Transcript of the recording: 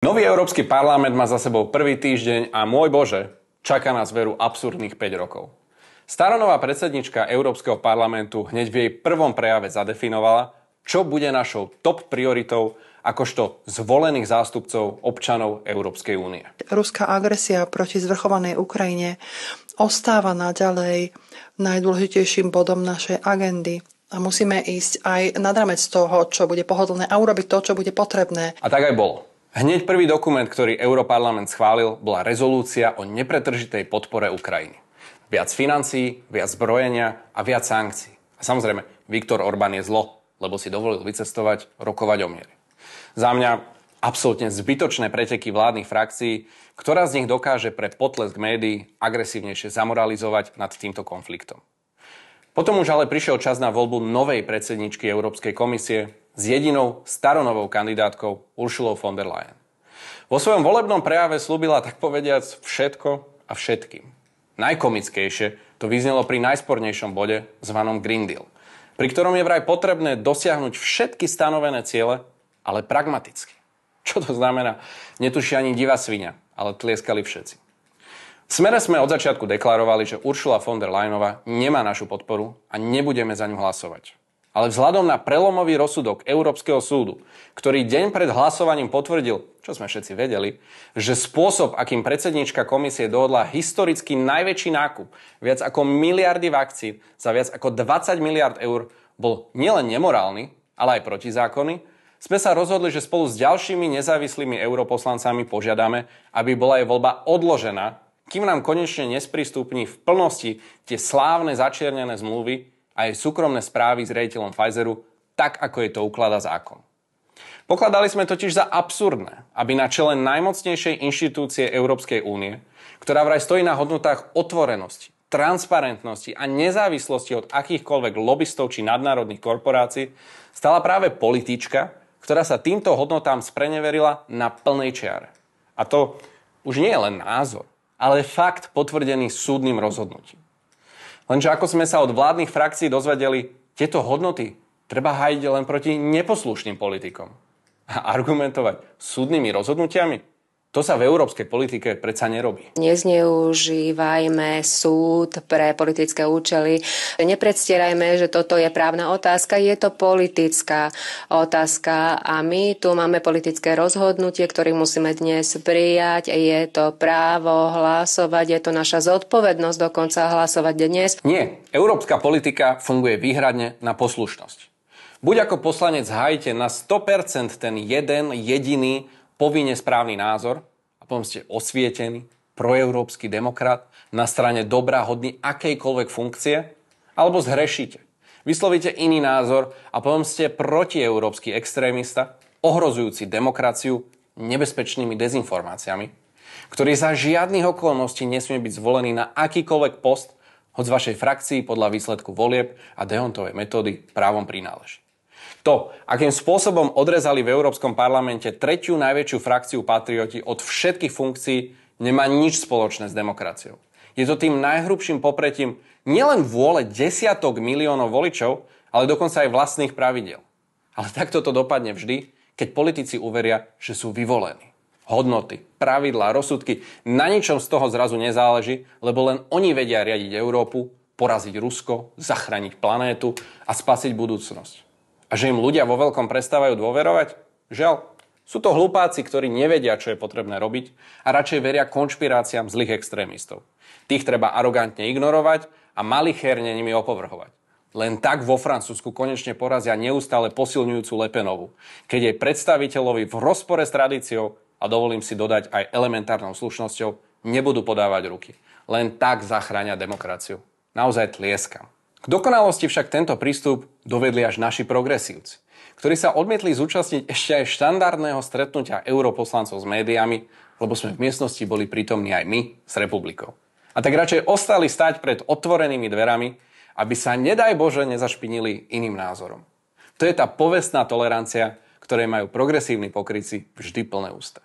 Nový Európsky parlament má za sebou prvý týždeň a môj Bože, čaká nás veru absurdných 5 rokov. Staronová predsednička Európskeho parlamentu hneď v jej prvom prejave zadefinovala, čo bude našou top prioritou akožto zvolených zástupcov občanov Európskej únie. Ruská agresia proti zvrchovanej Ukrajine ostáva naďalej najdôležitejším bodom našej agendy. A musíme ísť aj nad rámec toho, čo bude pohodlné a urobiť to, čo bude potrebné. A tak aj bolo. Hneď prvý dokument, ktorý Europarlament schválil, bola rezolúcia o nepretržitej podpore Ukrajiny. Viac financií, viac zbrojenia a viac sankcií. A samozrejme, Viktor Orbán je zlo, lebo si dovolil vycestovať, rokovať o mieri. Za mňa absolútne zbytočné preteky vládnych frakcií, ktorá z nich dokáže pre potlesk médií agresívnejšie zamoralizovať nad týmto konfliktom. Potom už ale prišiel čas na voľbu novej predsedničky Európskej komisie s jedinou staronovou kandidátkou Ursulou von der Leyen. Vo svojom volebnom prejave slúbila tak povediac všetko a všetkým. Najkomickejšie to vyznelo pri najspornejšom bode zvanom Green Deal, pri ktorom je vraj potrebné dosiahnuť všetky stanovené ciele, ale pragmaticky. Čo to znamená? Netuší ani divá sviňa, ale tlieskali všetci. V Smere sme od začiatku deklarovali, že Ursula von der Leyenová nemá našu podporu a nebudeme za ňu hlasovať. Ale vzhľadom na prelomový rozsudok Európskeho súdu, ktorý deň pred hlasovaním potvrdil, čo sme všetci vedeli, že spôsob, akým predsednička komisie dohodla historicky najväčší nákup, viac ako miliardy vakcín za viac ako 20 miliard eur, bol nielen nemorálny, ale aj protizákonný, sme sa rozhodli, že spolu s ďalšími nezávislými europoslancami požiadame, aby bola jej voľba odložená, kým nám konečne nesprístupní v plnosti tie slávne začiernené zmluvy a jej súkromné správy s riaditeľom Pfizeru, tak ako je to ukladá zákon. Pokladali sme totiž za absurdné, aby na čele najmocnejšej inštitúcie Európskej únie, ktorá vraj stojí na hodnotách otvorenosti, transparentnosti a nezávislosti od akýchkoľvek lobistov či nadnárodných korporácií, stala práve politička, ktorá sa týmto hodnotám spreneverila na plnej čiare. A to už nie je len názor, ale fakt potvrdený súdnym rozhodnutím. Lenže ako sme sa od vládnych frakcií dozvedeli, tieto hodnoty treba hájiť len proti neposlušným politikom. A argumentovať súdnymi rozhodnutiami? To sa v európskej politike predsa nerobí. Nezneužívajme súd pre politické účely. Nepredstierajme, že toto je právna otázka. Je to politická otázka a my tu máme politické rozhodnutie, ktoré musíme dnes prijať. Je to právo hlasovať, je to naša zodpovednosť dokonca hlasovať dnes. Nie. Európska politika funguje výhradne na poslušnosť. Buď ako poslanec hájite na 100% ten jeden jediný povinne správny názor a potom ste osvietený, proeurópsky demokrat na strane dobra hodný akejkoľvek funkcie, alebo zhrešíte. Vyslovíte iný názor a potom ste protieurópsky extrémista, ohrozujúci demokraciu nebezpečnými dezinformáciami, ktorý za žiadnych okolností nesmie byť zvolený na akýkoľvek post, hoď z vašej frakcii podľa výsledku volieb a D'Hondtovej metódy právom prináleží. To, akým spôsobom odrezali v Európskom parlamente tretiu najväčšiu frakciu patrioti od všetkých funkcií, nemá nič spoločné s demokraciou. Je to tým najhrubším popretím nielen vôle desiatok miliónov voličov, ale dokonca aj vlastných pravidiel. Ale takto to dopadne vždy, keď politici uveria, že sú vyvolení. Hodnoty, pravidlá, rozsudky, na ničom z toho zrazu nezáleží, lebo len oni vedia riadiť Európu, poraziť Rusko, zachrániť planétu a spasiť budúcnosť. A že im ľudia vo veľkom prestávajú dôverovať? Žiaľ, sú to hlupáci, ktorí nevedia, čo je potrebné robiť a radšej veria konšpiráciám zlých extrémistov. Tých treba arogantne ignorovať a malichérne nimi opovrhovať. Len tak vo Francúzsku konečne porazia neustále posilňujúcu Le Penovu, keď jej predstaviteľovi v rozpore s tradíciou, a dovolím si dodať aj elementárnou slušnosťou, nebudú podávať ruky. Len tak zachránia demokraciu. Naozaj tlieskam. K dokonalosti však tento prístup dovedli až naši progresívci, ktorí sa odmietli zúčastniť ešte aj štandardného stretnutia europoslancov s médiami, lebo sme v miestnosti boli prítomní aj my s republikou. A tak radšej ostali stať pred otvorenými dverami, aby sa, nedaj Bože, nezašpinili iným názorom. To je tá povestná tolerancia, ktorej majú progresívni pokrytci vždy plné ústa.